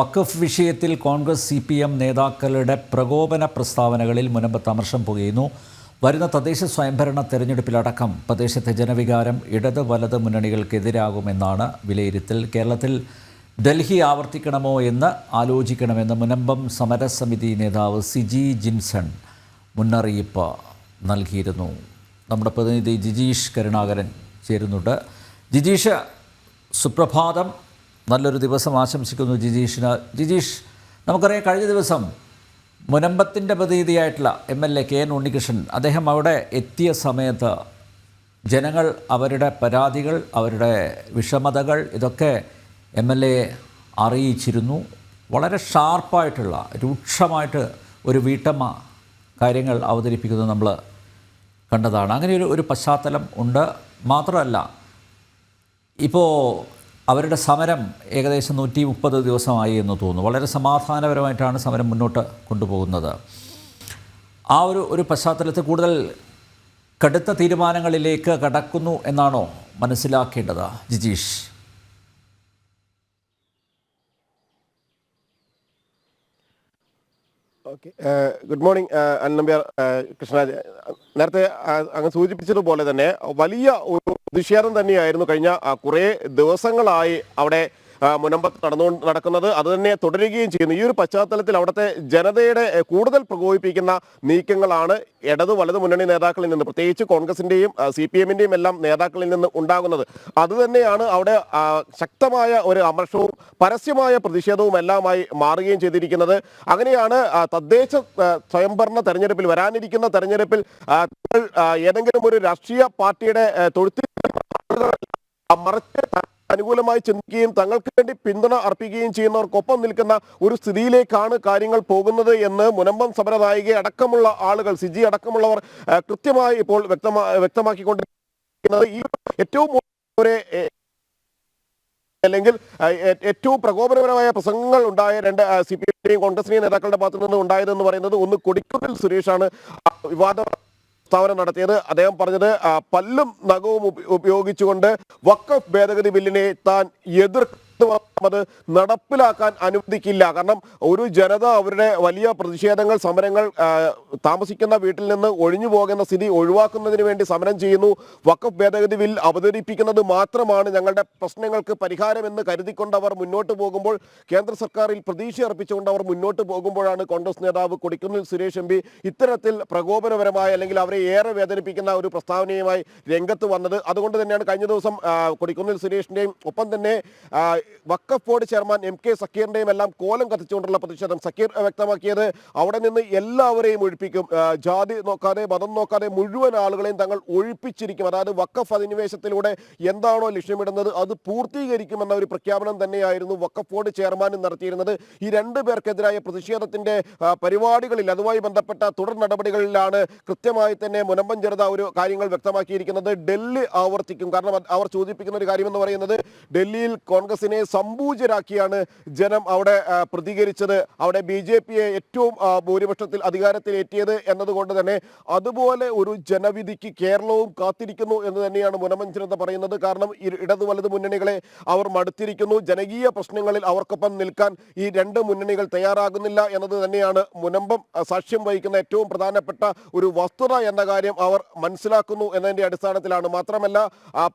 വഖഫ് വിഷയത്തിൽ കോൺഗ്രസ് CPM നേതാക്കളുടെ പ്രകോപന പ്രസ്താവനകളിൽ മുനമ്പത്ത് അമർഷം പുകയുന്നു. വരുന്ന തദ്ദേശ സ്വയംഭരണ തെരഞ്ഞെടുപ്പിലടക്കം പ്രദേശത്തെ ജനവികാരം ഇടത് വലത് മുന്നണികൾക്കെതിരാകുമെന്നാണ് വിലയിരുത്തൽ. കേരളത്തിൽ ഡൽഹി ആവർത്തിക്കണമോ എന്ന് ആലോചിക്കണമെന്ന് മുനമ്പം സമരസമിതി നേതാവ് സിജി ജിൻസൺ മുന്നറിയിപ്പ് നൽകിയിരുന്നു. നമ്മുടെ പ്രതിനിധി ജിജീഷ് കരുണാകരൻ ചേരുന്നുണ്ട്. ജിജീഷ്, സുപ്രഭാതം. നല്ലൊരു ദിവസം ആശംസിക്കുന്നു ജിജീഷിന്. ജിജീഷ്, നമുക്കറിയാം കഴിഞ്ഞ ദിവസം മുനമ്പത്തിൻ്റെ പ്രതിനിധിയായിട്ടുള്ള MLA KN ഉണ്ണികൃഷ്ണൻ അദ്ദേഹം അവിടെ എത്തിയ സമയത്ത് ജനങ്ങൾ അവരുടെ പരാതികൾ, അവരുടെ വിഷമതകൾ ഇതൊക്കെ MLA അറിയിച്ചിരുന്നു. വളരെ ഷാർപ്പായിട്ടുള്ള രൂക്ഷമായിട്ട് ഒരു വീട്ടമ്മ കാര്യങ്ങൾ അവതരിപ്പിക്കുന്നത് നമ്മൾ കണ്ടതാണ്. അങ്ങനെ ഒരു പശ്ചാത്തലം ഉണ്ട്. മാത്രമല്ല, ഇപ്പോൾ അവരുടെ സമരം ഏകദേശം 130 ദിവസമായി എന്ന് തോന്നുന്നു. വളരെ സമാധാനപരമായിട്ടാണ് സമരം മുന്നോട്ട് കൊണ്ടുപോകുന്നത്. ആ ഒരു പശ്ചാത്തലത്തിൽ കൂടുതൽ കടുത്ത തീരുമാനങ്ങളിലേക്ക് കടക്കുന്നു എന്നാണോ മനസ്സിലാക്കേണ്ടത് Jijeesh? Okay, good morning Annambiar Krishna. നേരത്തെ അങ്ങ് സൂചിപ്പിച്ചതുപോലെ തന്നെ വലിയ ഒരു പ്രതിഷേധം തന്നെയായിരുന്നു കഴിഞ്ഞ കുറേ ദിവസങ്ങളായി അവിടെ മുനമ്പത്ത് നടക്കുന്നത്. അത് തന്നെ തുടരുകയും ചെയ്യുന്നു. ഈ ഒരു പശ്ചാത്തലത്തിൽ അവിടുത്തെ ജനതയുടെ കൂടുതൽ പ്രകോപിപ്പിക്കുന്ന നീക്കങ്ങളാണ് ഇടത് വലത് മുന്നണി നേതാക്കളിൽ നിന്ന്, പ്രത്യേകിച്ച് കോൺഗ്രസിന്റെയും CPM-ന്റെയും എല്ലാം നേതാക്കളിൽ നിന്ന് ഉണ്ടാകുന്നത്. അതുതന്നെയാണ് അവിടെ ശക്തമായ ഒരു അമർഷവും പരസ്യമായ പ്രതിഷേധവും എല്ലാമായി മാറുകയും ചെയ്തിരിക്കുന്നത്. അങ്ങനെയാണ് തദ്ദേശ സ്വയംഭരണ തെരഞ്ഞെടുപ്പിൽ, വരാനിരിക്കുന്ന തെരഞ്ഞെടുപ്പിൽ ഏതെങ്കിലും ഒരു രാഷ്ട്രീയ പാർട്ടിയുടെ തൊഴുത്തിൽ മറിച്ച് അനുകൂലമായി ചിന്തിക്കുകയും തങ്ങൾക്ക് വേണ്ടി പിന്തുണ അർപ്പിക്കുകയും ചെയ്യുന്നവർക്കൊപ്പം നിൽക്കുന്ന ഒരു സ്ഥിതിയിലേക്കാണ് കാര്യങ്ങൾ പോകുന്നത് എന്ന് മുനമ്പം സമരനായിക അടക്കമുള്ള ആളുകൾ, സിജി അടക്കമുള്ളവർ കൃത്യമായി ഇപ്പോൾ വ്യക്തമാക്കിക്കൊണ്ടിരിക്കുന്നത്. ഈ ഏറ്റവും അല്ലെങ്കിൽ ഏറ്റവും പ്രകോപനപരമായ പ്രസംഗങ്ങൾ ഉണ്ടായ രണ്ട് CPM-ന്റെയും കോൺഗ്രസിന്റെയും നേതാക്കളുടെ ഭാഗത്തു നിന്ന് ഉണ്ടായതെന്ന് പറയുന്നത്, ഒന്ന് കൊടിക്കുന്നിൽ സുരേഷാണ് വിവാദ പ്രസ്താവന നടത്തിയത്. അദ്ദേഹം പറഞ്ഞത് പല്ലും നഖവും ഉപയോഗിച്ചുകൊണ്ട് വഖഫ് ഭേദഗതി ബില്ലിനെ താൻ അത് നടപ്പിലാക്കാൻ അനുവദിക്കില്ല. കാരണം ഒരു ജനത അവരുടെ വലിയ പ്രതിഷേധങ്ങൾ, സമരങ്ങൾ, താമസിക്കുന്ന വീട്ടിൽ നിന്ന് ഒഴിഞ്ഞു പോകുന്ന സ്ഥിതി ഒഴിവാക്കുന്നതിന് വേണ്ടി സമരം ചെയ്യുന്നു. വഖഫ് ഭേദഗതി ബിൽ അവതരിപ്പിക്കുന്നത് മാത്രമാണ് ഞങ്ങളുടെ പ്രശ്നങ്ങൾക്ക് പരിഹാരമെന്ന് കരുതിക്കൊണ്ട് അവർ മുന്നോട്ട് പോകുമ്പോൾ, കേന്ദ്ര സർക്കാരിൽ പ്രതീക്ഷ അർപ്പിച്ചുകൊണ്ട് അവർ മുന്നോട്ട് പോകുമ്പോഴാണ് കോൺഗ്രസ് നേതാവ് കൊടിക്കുന്നിൽ സുരേഷ് MP ഇത്തരത്തിൽ പ്രകോപനപരമായ, അല്ലെങ്കിൽ അവരെ ഏറെ വേദനിപ്പിക്കുന്ന ഒരു പ്രസ്താവനയുമായി രംഗത്ത് വന്നത്. അതുകൊണ്ട് തന്നെയാണ് കഴിഞ്ഞ ദിവസം കൊടിക്കുന്നിൽ സുരേഷിന്റെയും ഒപ്പം തന്നെ വഖഫ് ബോർഡ് ചെയർമാൻ MK സക്കീറിന്റെയും എല്ലാം കോലം കത്തിച്ചുകൊണ്ടുള്ള പ്രതിഷേധം. സക്കീർ വ്യക്തമാക്കിയത് അവിടെ നിന്ന് എല്ലാവരെയും ഒഴിപ്പിക്കും, ജാതി നോക്കാതെ മതം നോക്കാതെ മുഴുവൻ ആളുകളെയും തങ്ങൾ ഒഴിപ്പിച്ചിരിക്കും. അതായത് വഖഫ് അധിനിവേശത്തിലൂടെ എന്താണോ ലക്ഷ്യമിടുന്നത് അത് പൂർത്തീകരിക്കുമെന്ന ഒരു പ്രഖ്യാപനം തന്നെയായിരുന്നു വഖഫ് ബോർഡ് ചെയർമാൻ നടത്തിയിരുന്നത്. ഈ രണ്ടു പേർക്കെതിരായ പ്രതിഷേധത്തിന്റെ പരിപാടികളിൽ, അതുമായി ബന്ധപ്പെട്ട തുടർ നടപടികളിലാണ് കൃത്യമായി തന്നെ മുനമ്പം ജനത ഒരു കാര്യങ്ങൾ വ്യക്തമാക്കിയിരിക്കുന്നത്. ഡൽഹി ആവർത്തിക്കും. കാരണം അവർ സൂചിപ്പിക്കുന്ന ഒരു കാര്യം എന്ന് പറയുന്നത്, ഡൽഹിയിൽ കോൺഗ്രസിനെ സംപൂജ്യരാക്കിയാണ് ജനം അവിടെ പ്രതികരിച്ചത്. അവിടെ BJP-യെ ഏറ്റവും ഭൂരിപക്ഷത്തിൽ അധികാരത്തിലേറ്റിയത് എന്നതുകൊണ്ട് തന്നെ അതുപോലെ ഒരു ജനവിധിക്ക് കേരളവും കാത്തിരിക്കുന്നു എന്ന് തന്നെയാണ് മുനമ്പം ജനത പറയുന്നത്. കാരണം ഇടതു വലത് മുന്നണികളെ അവർ മടുത്തിരിക്കുന്നു. ജനകീയ പ്രശ്നങ്ങളിൽ അവർക്കൊപ്പം നിൽക്കാൻ ഈ രണ്ട് മുന്നണികൾ തയ്യാറാകുന്നില്ല എന്നത് തന്നെയാണ് മുനമ്പം സാക്ഷ്യം വഹിക്കുന്ന ഏറ്റവും പ്രധാനപ്പെട്ട ഒരു വസ്തുത എന്ന കാര്യം അവർ മനസ്സിലാക്കുന്നു എന്നതിന്റെ അടിസ്ഥാനത്തിലാണ്. മാത്രമല്ല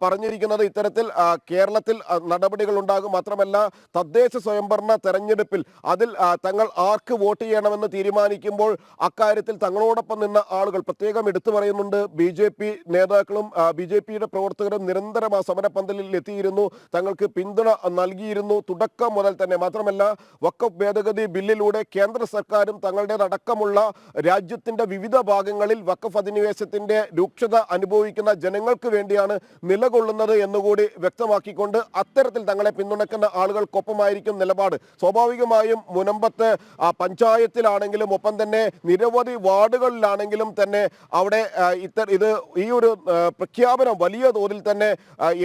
പറഞ്ഞിരിക്കുന്നത്, ഇത്തരത്തിൽ കേരളത്തിൽ നടപടികൾ ഉണ്ടാകും. മാത്രമല്ല, തദ്ദേശ സ്വയംഭരണ തെരഞ്ഞെടുപ്പിൽ അതിൽ തങ്ങൾ ആർക്ക് വോട്ട് ചെയ്യണമെന്ന് തീരുമാനിക്കുമ്പോൾ അക്കാര്യത്തിൽ തങ്ങളോടൊപ്പം നിന്ന ആളുകൾ പ്രത്യേകം എടുത്തു പറയുന്നുണ്ട്. BJP നേതാക്കളും BJP-യുടെ പ്രവർത്തകരും നിരന്തരം ആ സമരപന്തലിൽ എത്തിയിരുന്നു, തങ്ങൾക്ക് പിന്തുണ നൽകിയിരുന്നു തുടക്കം മുതൽ തന്നെ. മാത്രമല്ല, വഖഫ് ഭേദഗതി ബില്ലിലൂടെ കേന്ദ്ര സർക്കാരും തങ്ങളുടേതടക്കമുള്ള രാജ്യത്തിന്റെ വിവിധ ഭാഗങ്ങളിൽ വഖഫ് അധിനിവേശത്തിന്റെ രൂക്ഷത അനുഭവിക്കുന്ന ജനങ്ങൾക്ക് വേണ്ടിയാണ് നിലകൊള്ളുന്നത് എന്നുകൂടി വ്യക്തമാക്കിക്കൊണ്ട് അത്തരത്തിൽ തങ്ങളെ പിന്തുണയ്ക്കുന്ന ആളുകൾക്കൊപ്പമായിരിക്കും നിലപാട്. സ്വാഭാവികമായും മുനമ്പത്ത് പഞ്ചായത്തിലാണെങ്കിലും ഒപ്പം തന്നെ നിരവധി വാർഡുകളിലാണെങ്കിലും തന്നെ അവിടെ ഈ ഒരു പ്രഖ്യാപനം വലിയ തോതിൽ തന്നെ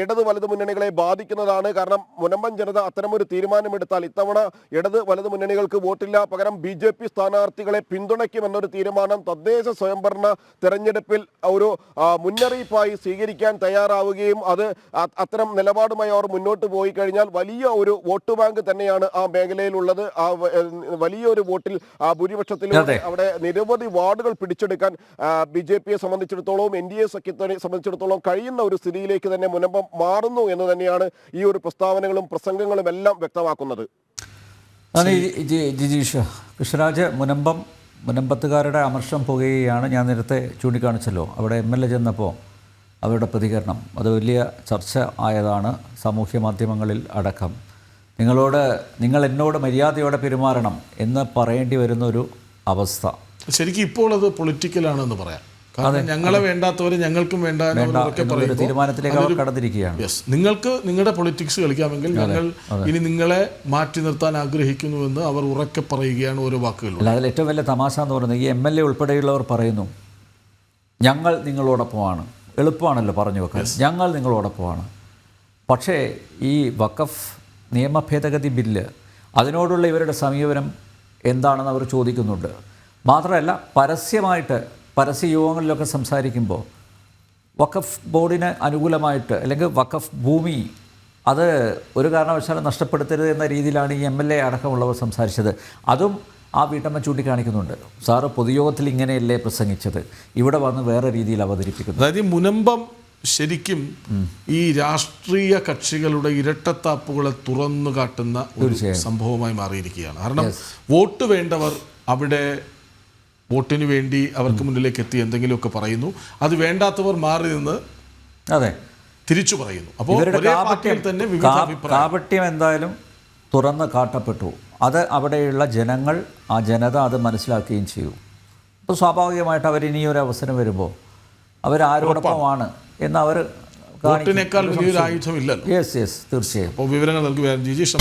ഇടത് വലത് മുന്നണികളെ ബാധിക്കുന്നതാണ്. കാരണം മുനമ്പം ജനത അത്തരമൊരു തീരുമാനമെടുത്താൽ ഇത്തവണ ഇടത് വലത് മുന്നണികൾക്ക് വോട്ടില്ല, പകരം BJP സ്ഥാനാർത്ഥികളെ പിന്തുണയ്ക്കുമെന്നൊരു തീരുമാനം തദ്ദേശ സ്വയംഭരണ തെരഞ്ഞെടുപ്പിൽ ഒരു മുന്നറിയിപ്പായി സ്വീകരിക്കാൻ തയ്യാറാവുകയും അത് അത്തരം നിലപാടുമായി അവർ മുന്നോട്ട് പോയി കഴിഞ്ഞാൽ വലിയ ഒരു വോട്ട് ബാങ്ക് തന്നെയാണ് ആ മേഖലയിലുള്ളത്. വലിയൊരു വോട്ടിൽ ഭൂരിപക്ഷത്തിലൂടെ അവിടെ നിരവധി വാർഡുകൾ പിടിച്ചെടുക്കാൻ BJPയെ സംബന്ധിച്ചിടത്തോളം NDA സഖ്യത്തെ സംബന്ധിച്ചിടത്തോളം കഴിയുന്ന ഒരു സ്ഥിതിയിലേക്ക് തന്നെ മുനമ്പം മാറുന്നു എന്ന് തന്നെയാണ് ഈ ഒരു പ്രസ്താവനകളും പ്രസംഗങ്ങളും എല്ലാം വ്യക്തമാക്കുന്നത്. ജിജീഷ് കൃഷ്ണരാജ്, മുനമ്പത്തുകാരുടെ അമർഷം പുകയാണ്. ഞാൻ നേരത്തെ ചൂണ്ടിക്കാണിച്ചല്ലോ, അവിടെ MLA ചെന്നപ്പോൾ അവരുടെ പ്രതികരണം അത് വലിയ ചർച്ച ആയതാണ് സാമൂഹ്യ മാധ്യമങ്ങളിൽ അടക്കം. നിങ്ങൾ എന്നോട് മര്യാദയോടെ പെരുമാറണം എന്ന് പറയേണ്ടി വരുന്നൊരു അവസ്ഥ. ശരിക്കും ഇപ്പോൾ അത് പൊളിറ്റിക്കലാണെന്ന് പറയാം. കാരണം ഞങ്ങളെ വേണ്ടാത്തവർ ഞങ്ങൾക്കും വേണ്ട തീരുമാനത്തിലേക്ക് അവർ കടന്നിരിക്കുകയാണ്. നിങ്ങൾക്ക് നിങ്ങളുടെ പൊളിറ്റിക്സ് കളിക്കാമെങ്കിൽ ഞങ്ങൾ ഇനി നിങ്ങളെ മാറ്റി നിർത്താൻ ആഗ്രഹിക്കുന്നുവെന്ന് അവർ ഉറക്കെ പറയുകയാണ് ഓരോ വാക്കുകളും. അല്ല, അതിൽ ഏറ്റവും വലിയ തമാശ എന്ന് പറയുന്നത് ഈ MLA ഉൾപ്പെടെയുള്ളവർ പറയുന്നു ഞങ്ങൾ നിങ്ങളോടൊപ്പമാണ്. എളുപ്പമാണല്ലോ പറഞ്ഞു വെക്കാൻ, ഞങ്ങൾ നിങ്ങളോടൊപ്പമാണ്. പക്ഷേ ഈ വഖഫ് നിയമ ഭേദഗതി ബില്ല് അതിനോടുള്ള ഇവരുടെ സമീപനം എന്താണെന്ന് അവർ ചോദിക്കുന്നുണ്ട്. മാത്രമല്ല പരസ്യ യോഗങ്ങളിലൊക്കെ സംസാരിക്കുമ്പോൾ വഖഫ് ബോർഡിന് അനുകൂലമായിട്ട് അല്ലെങ്കിൽ വഖഫ് ഭൂമി അത് ഒരു കാരണവശാലും നഷ്ടപ്പെടുത്തരുത് എന്ന രീതിയിലാണ് ഈ MLA അടക്കമുള്ളവർ സംസാരിച്ചത്. അതും ആ വീട്ടമ്മ ചൂണ്ടിക്കാണിക്കുന്നുണ്ട്. സാറ് പൊതുയോഗത്തിൽ ഇങ്ങനെയല്ലേ പ്രസംഗിച്ചത്, ഇവിടെ വന്ന് വേറെ രീതിയിൽ അവതരിപ്പിക്കുന്നു. അതായത് മുനമ്പം ശരിക്കും ഈ രാഷ്ട്രീയ കക്ഷികളുടെ ഇരട്ടത്താപ്പുകളെ തുറന്നു കാട്ടുന്ന ഒരു സംഭവമായി മാറിയിരിക്കുകയാണ്. കാരണം വോട്ട് വേണ്ടവർ അവിടെ വോട്ടിന് വേണ്ടി അവർക്ക് മുന്നിലേക്ക് എത്തി എന്തെങ്കിലുമൊക്കെ പറയുന്നു, അത് വേണ്ടാത്തവർ മാറി നിന്ന് തിരിച്ചു പറയുന്നു. അപ്പോൾ കാപട്യം എന്തായാലും തുറന്ന് കാട്ടപ്പെട്ടു. അത് അവിടെയുള്ള ജനത അത് മനസ്സിലാക്കുകയും ചെയ്തു. അപ്പോൾ സ്വാഭാവികമായിട്ട് അവരിനിയൊരു അവസരം വരുമ്പോൾ അവരാരോടൊപ്പമാണ് എന്ന് അവർ വോട്ടിനേക്കാൾ വലിയൊരു ആയുധമില്ലല്ലോ. യെസ് തീർച്ചയായും. അപ്പോൾ വിവരങ്ങൾ നൽകുകയാണ് ജിജീഷ്.